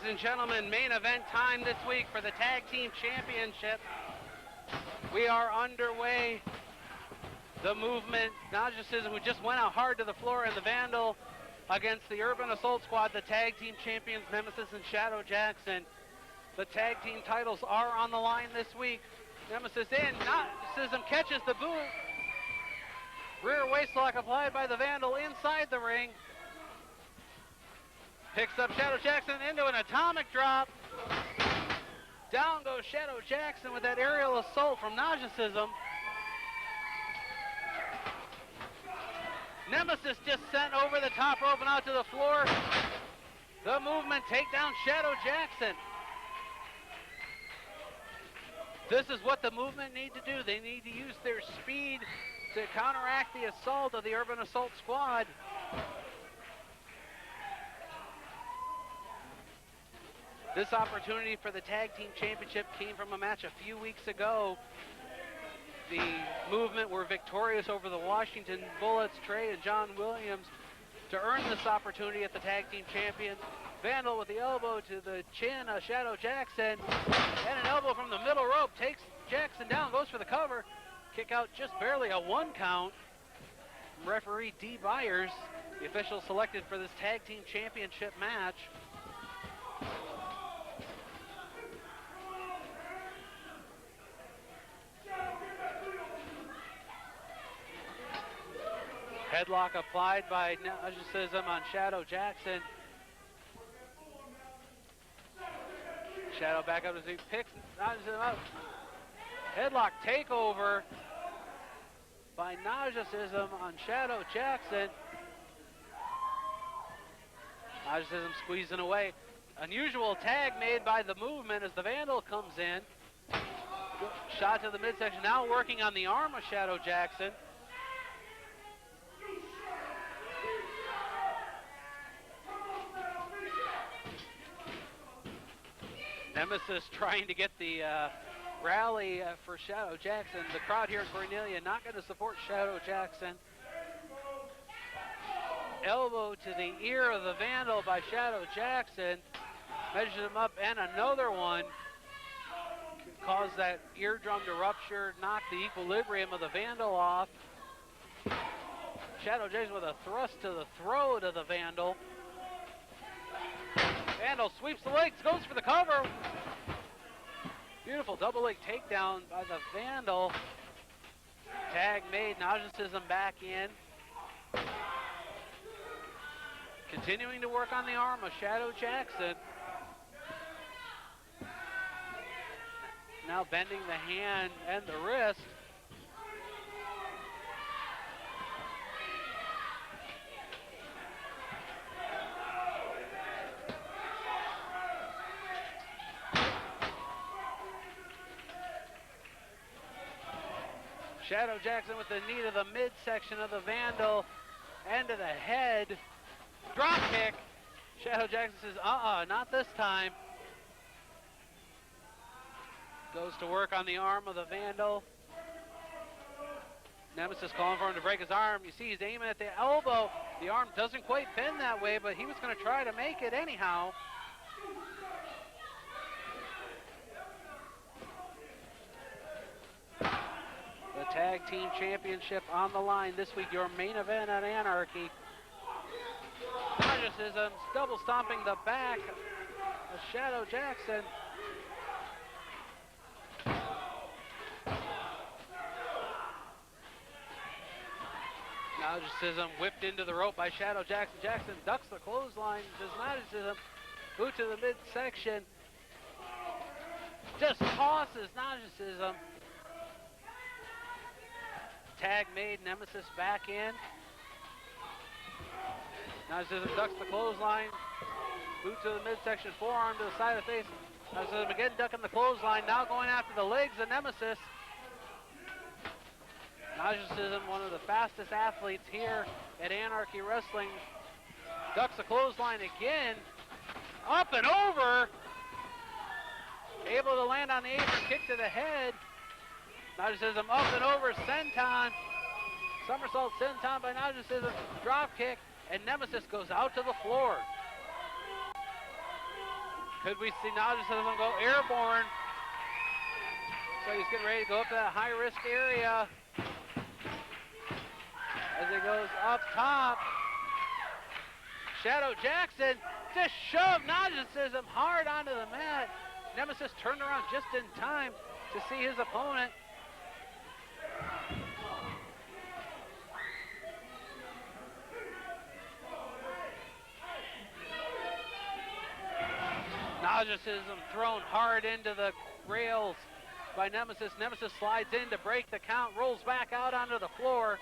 and gentlemen, main event time this week for the Tag Team Championship. We are underway. The movement, Najasism, who just went out hard to the floor, and the Vandal against the Urban Assault Squad, the Tag Team Champions, Nemesis and Shadow Jackson. The Tag Team titles are on the line this week. Nemesis in, Najasism catches the boot. Rear waistlock applied by the Vandal inside the ring. Picks up Shadow Jackson into an atomic drop. Down goes Shadow Jackson with that aerial assault from Najasism. Nemesis just sent over the top rope and out to the floor. The movement, take down Shadow Jackson. This is what the movement need to do. They need to use their speed to counteract the assault of the Urban Assault Squad. This opportunity for the Tag Team Championship came from a match a few weeks ago. The movement were victorious over the Washington Bullets, Trey and John Williams, to earn this opportunity at the Tag Team Champion. Vandal with the elbow to the chin of Shadow Jackson, and an elbow from the middle rope takes Jackson down, goes for the cover. Kick out just barely a 1 count. Referee Dee Byers, the official selected for this Tag Team Championship match. Headlock applied by Najasism on Shadow Jackson. Shadow back up as he picks Najasism up. Headlock takeover by Najasism on Shadow Jackson. Najasism squeezing away. Unusual tag made by the movement as the Vandal comes in. Shot to the midsection, now working on the arm of Shadow Jackson. Nemesis trying to get the rally for Shadow Jackson. The crowd here in Cornelia not going to support Shadow Jackson. Elbow to the ear of the Vandal by Shadow Jackson. Measures him up, and another one. Caused that eardrum to rupture, knock the equilibrium of the Vandal off. Shadow Jackson with a thrust to the throat of the Vandal. Vandal sweeps the legs, goes for the cover. Beautiful double leg takedown by the Vandal. Tag made, Najasism back in. Continuing to work on the arm of Shadow Jackson. Now bending the hand and the wrist. Shadow Jackson with the knee to the midsection of the Vandal and to the head. Drop kick. Shadow Jackson says, not this time. Goes to work on the arm of the Vandal. Nemesis calling for him to break his arm. You see he's aiming at the elbow. The arm doesn't quite bend that way, but he was going to try to make it anyhow. The Tag Team Championship on the line this week, your main event at Anarchy. Najasism double stomping the back of Shadow Jackson. Najasism whipped into the rope by Shadow Jackson. Jackson ducks the clothesline. Does Najasism boot to the midsection. Just tosses Najasism. Tag made, Nemesis back in. Najasism ducks the clothesline. Boot to the midsection, forearm to the side of the face. Najasism again ducking the clothesline, now going after the legs of Nemesis. Najasism, one of the fastest athletes here at Anarchy Wrestling, ducks the clothesline again. Up and over. Able to land on the apron, kick to the head. Najasism up and over, senton. Somersault senton by Najasism, drop kick, and Nemesis goes out to the floor. Could we see Najasism go airborne? So he's getting ready to go up to that high-risk area. As he goes up top, Shadow Jackson just shoved Najasism hard onto the mat. Nemesis turned around just in time to see his opponent. Najasism thrown hard into the rails by Nemesis. Nemesis slides in to break the count, rolls back out onto the floor.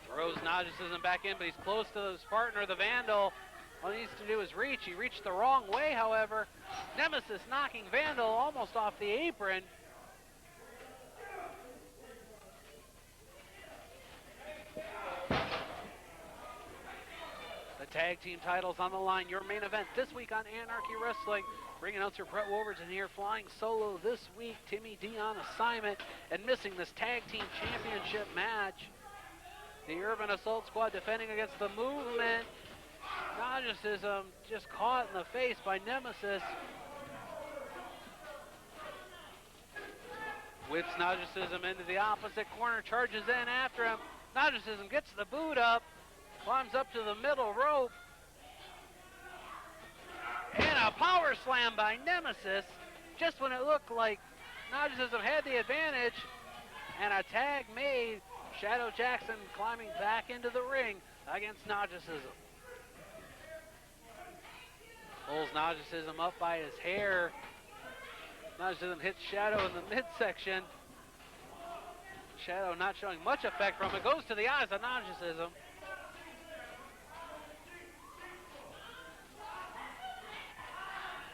Throws Najasism back in, but he's close to his partner, the Vandal. All he needs to do is reach. He reached the wrong way, however. Nemesis knocking Vandal almost off the apron. The tag team titles on the line. Your main event this week on Anarchy Wrestling. Ring announcer Brett Wolverton here, flying solo this week. Timmy D on assignment and missing this tag team championship match. The Urban Assault Squad defending against the Movement. Najasism just caught in the face by Nemesis. Whips Najasism into the opposite corner, charges in after him. Najasism gets the boot up, climbs up to the middle rope. And a power slam by Nemesis, just when it looked like Najasism had the advantage. And a tag made. Shadow Jackson climbing back into the ring against Najasism. Pulls Najasism up by his hair. Najasism hits Shadow in the midsection. Shadow not showing much effect from it. Goes to the eyes of Najasism.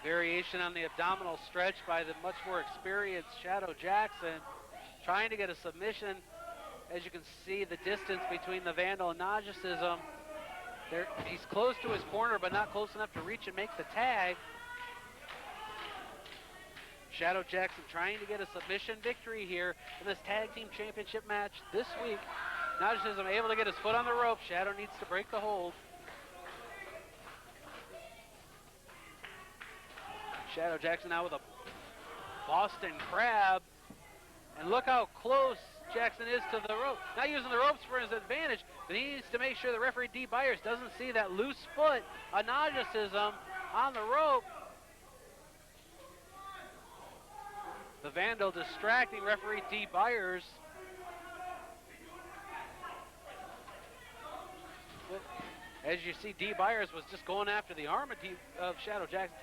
Variation on the abdominal stretch by the much more experienced Shadow Jackson. Trying to get a submission. As you can see, the distance between the Vandal and Najasism. He's close to his corner, but not close enough to reach and make the tag. Shadow Jackson trying to get a submission victory here in this tag team championship match this week. Najasism able to get his foot on the rope. Shadow needs to break the hold. Shadow Jackson now with a Boston Crab. And look how close Jackson is to the rope. Not using the ropes for his advantage, but he needs to make sure the referee Dee Byers doesn't see that loose foot of Najasism on the rope. The Vandal distracting referee Dee Byers. As you see, Dee Byers was just going after the arm of Shadow Jackson.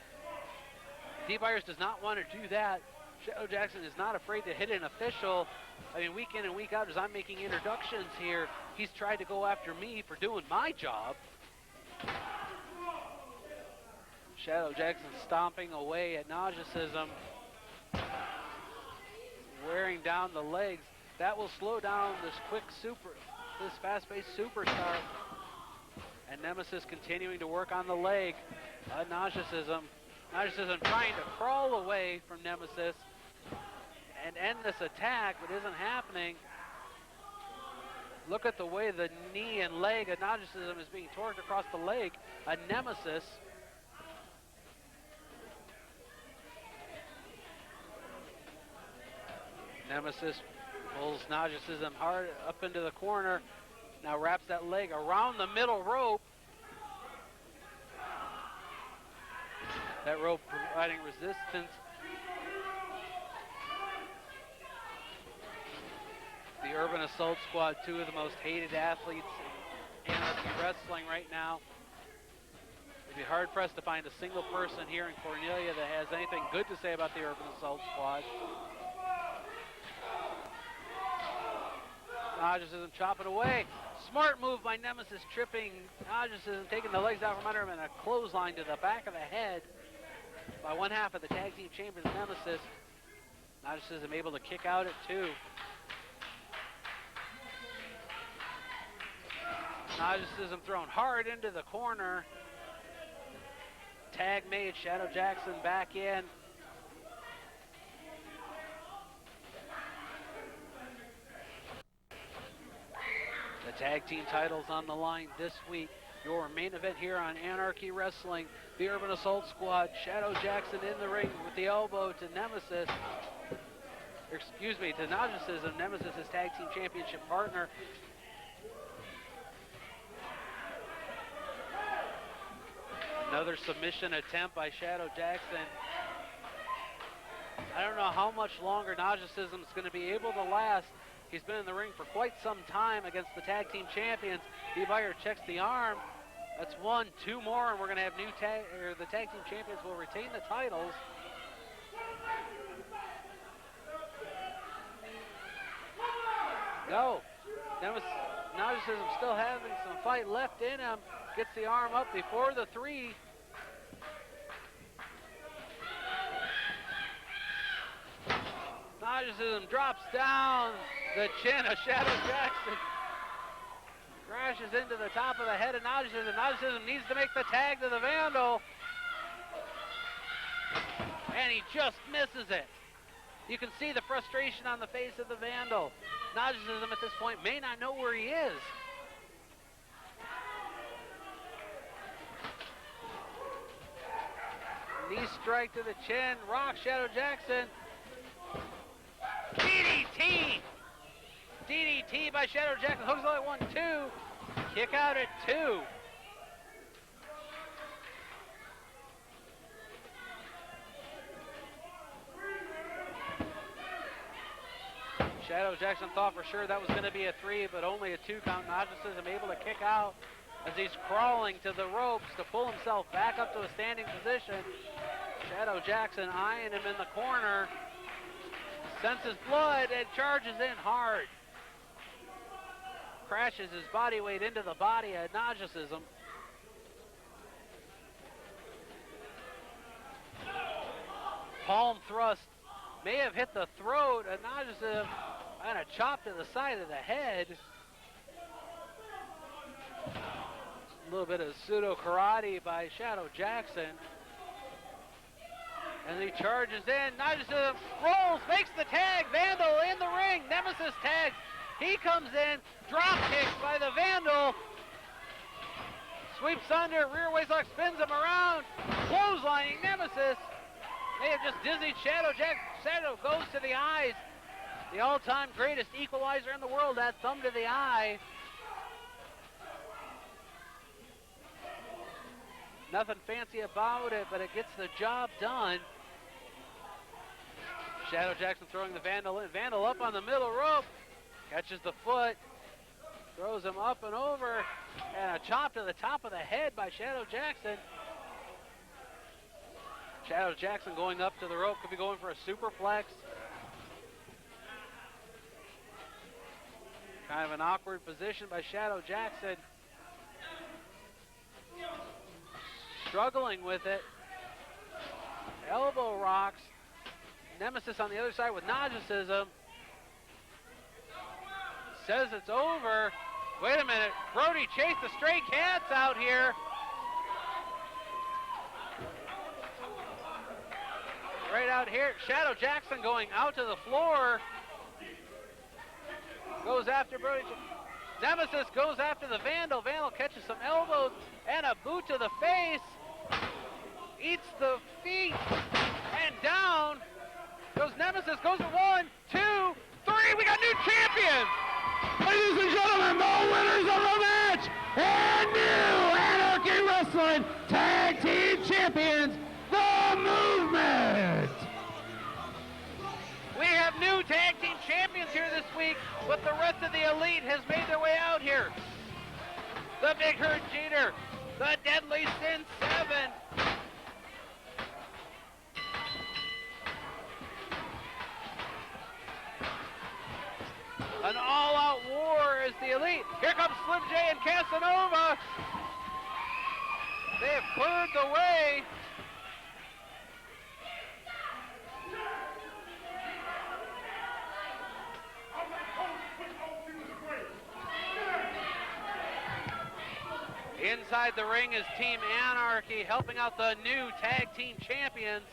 Dee Byers does not want to do that. Shadow Jackson is not afraid to hit an official. I mean, week in and week out, as I'm making introductions here, he's tried to go after me for doing my job. Shadow Jackson stomping away at Najasism. Wearing down the legs. That will slow down this fast-paced superstar. And Nemesis continuing to work on the leg. Najasism. Najasism trying to crawl away from Nemesis and end this attack, but isn't happening. Look at the way the knee and leg of Najasism is being torqued across the leg. A Nemesis. Nemesis pulls Najasism hard up into the corner. Now wraps that leg around the middle rope. That rope providing resistance. The Urban Assault Squad, two of the most hated athletes in Anarchy Wrestling right now. It'd be hard-pressed to find a single person here in Cornelia that has anything good to say about the Urban Assault Squad. Najasism chopping away. Smart move by Nemesis, tripping Najasism, taking the legs out from under him, and a clothesline to the back of the head by one half of the tag team champions, Nemesis. Najasism able to kick out at 2. Najasism thrown hard into the corner. Tag made, Shadow Jackson back in. The tag team titles on the line this week. Your main event here on Anarchy Wrestling. The Urban Assault Squad. Shadow Jackson in the ring with the elbow to Nemesis. Excuse me, to Najasism. Nemesis, his tag team championship partner. Another submission attempt by Shadow Jackson. I don't know how much longer Najasism is going to be able to last. He's been in the ring for quite some time against the tag team champions. Dee Byers checks the arm. That's 1, 2 more, and we're going to have the tag team champions will retain the titles. Go. Najasism still having some fight left in him. Gets the arm up before the 3. Najasism drops down the chin of Shadow Jackson. Crashes into the top of the head of Najasism. Najasism needs to make the tag to the Vandal. And he just misses it. You can see the frustration on the face of the Vandal. Najasism at this point may not know where he is. Knee strike to the chin. Rock Shadow Jackson. DDT! DDT by Shadow Jackson. Hooks only 1, 2. Kick out at 2. Shadow Jackson thought for sure that was going to be a 3, but only a 2 count. Najasism able to kick out as he's crawling to the ropes to pull himself back up to a standing position. Shadow Jackson eyeing him in the corner. Senses blood and charges in hard. Crashes his body weight into the body of Najasism. Palm thrust may have hit the throat of Najasism and a chop to the side of the head. A little bit of pseudo karate by Shadow Jackson. And he charges in. Najasism rolls, makes the tag. Vandal in the ring. Nemesis tags. He comes in. Drop kicks by the Vandal. Sweeps under. Rear waistlock spins him around. Clotheslining Nemesis. They have just dizzied Shadow Jackson. Shadow goes to the eyes. The all-time greatest equalizer in the world. That thumb to the eye. Nothing fancy about it, but it gets the job done. Shadow Jackson throwing the Vandal in. Vandal up on the middle rope. Catches the foot. Throws him up and over. And a chop to the top of the head by Shadow Jackson. Shadow Jackson going up to the rope. Could be going for a superplex. Kind of an awkward position by Shadow Jackson. Struggling with it. Elbow rocks. Nemesis on the other side with Najasism. Says it's over. Wait a minute. Brody chased the stray cats out here. Right out here. Shadow Jackson going out to the floor. Goes after Brody. Nemesis goes after the Vandal. Vandal catches some elbows and a boot to the face. Eats the feet and down goes Nemesis. Goes to 1, 2, 3. We got new champions. Ladies and gentlemen, the winners of the match and new Anarchy Wrestling Tag Team Champions, The Movement. We have new tag team champions here this week, but the rest of the elite has made their way out here. The Big Hurt Jeter, the Deadly Sin 7. An all-out war is the elite. Here comes Slim J and Casanova. They have cleared the way. Inside the ring is Team Anarchy helping out the new tag team champions.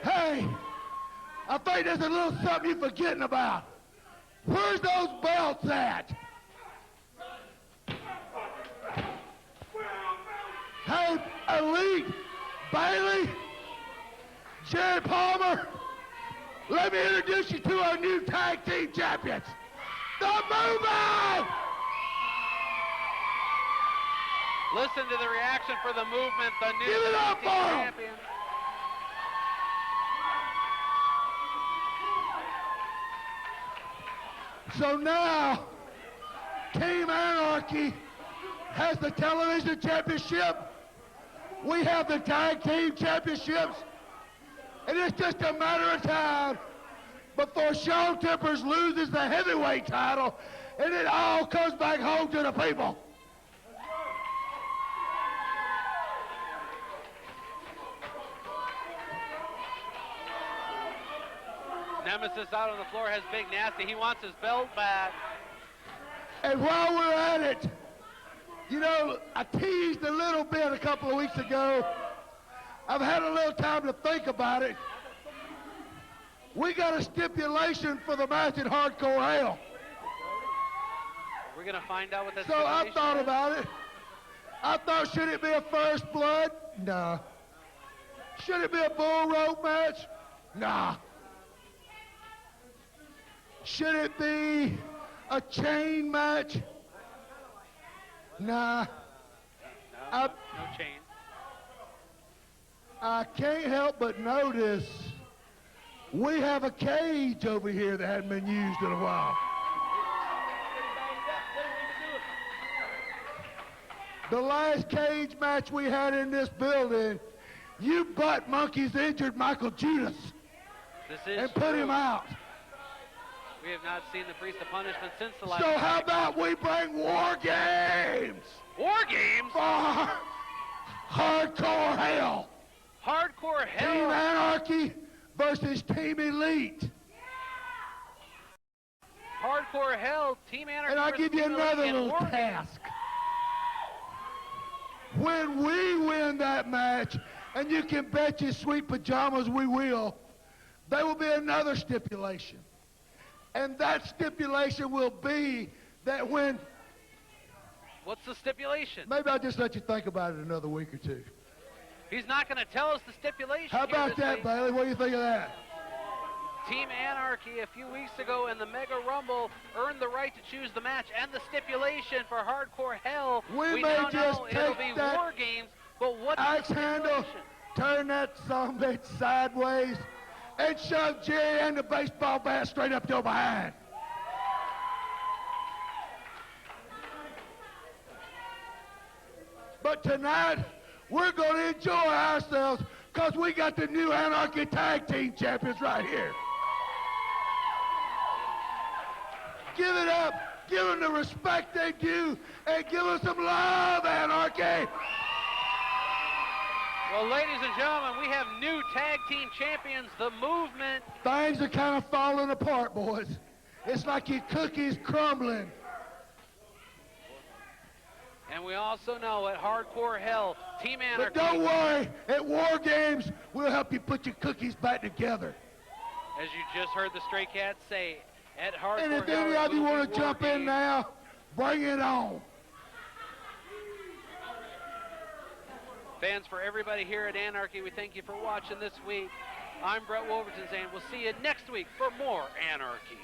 Hey, I think there's a little something you're forgetting about. Where's those belts at? Hey, Elite, Bailey, Jerry Palmer, let me introduce you to our new tag team champions, the Movement! Listen to the reaction for the Movement, the new Give it up tag team for 'em. champions. So now, Team Anarchy has the television championship. We have the tag team championships. And it's just a matter of time before Sean Tippers loses the heavyweight title and it all comes back home to the people. Nemesis out on the floor has Big Nasty. He wants his belt back. And while we're at it, you know, I teased a little bit a couple of weeks ago. I've had a little time to think about it. We got a stipulation for the match at Hardcore Hell. We're going to find out what that So I stipulation thought is. about it. I thought, should it be a first blood? Nah. Should it be a bull rope match? Nah. Should it be a chain match? Nah. No chain. I can't help but notice we have a cage over here that hadn't been used in a while. The last cage match we had in this building, you butt monkeys injured Michael Judas This is and put true. him out. We have not seen the Priest of Punishment since the last So how tag. about we bring War Games War Games? for Hardcore Hell? Hardcore Team Hell. Anarchy versus Team Elite. Hardcore Hell. Team Anarchy. And I'll versus give you Team Elite another in little War Games. task. When we win that match, and you can bet your sweet pajamas we will, there will be another stipulation. And that stipulation will be that when, What's the stipulation? maybe I'll just let you think about it another week or two. He's not going to tell us the stipulation. How here about this that, week. Bailey? What do you think of that? Team Anarchy a few weeks ago in the Mega Rumble earned the right to choose the match and the stipulation for Hardcore Hell. We may now just know it'll take be that War Games, but what's Axe the handle, stipulation? turn that sumbitch sideways, and shove Jerry and the baseball bat straight up your behind. But tonight, we're going to enjoy ourselves because we got the new Anarchy Tag Team Champions right here. Give it up. Give them the respect they due, and give them some love, Anarchy. Well, ladies and gentlemen, we have new tag team champions, the Movement. Things are kind of falling apart, boys. It's like your cookies crumbling. And we also know at Hardcore Hell, Team Anarchy. But don't worry, at War Games, we'll help you put your cookies back together. As you just heard the Stray Cats say, at Hardcore And if Hell, any of you War want to jump in Games. now, bring it on. Fans, for everybody here at Anarchy, we thank you for watching this week. I'm Brett Wolverton saying we'll see you next week for more Anarchy.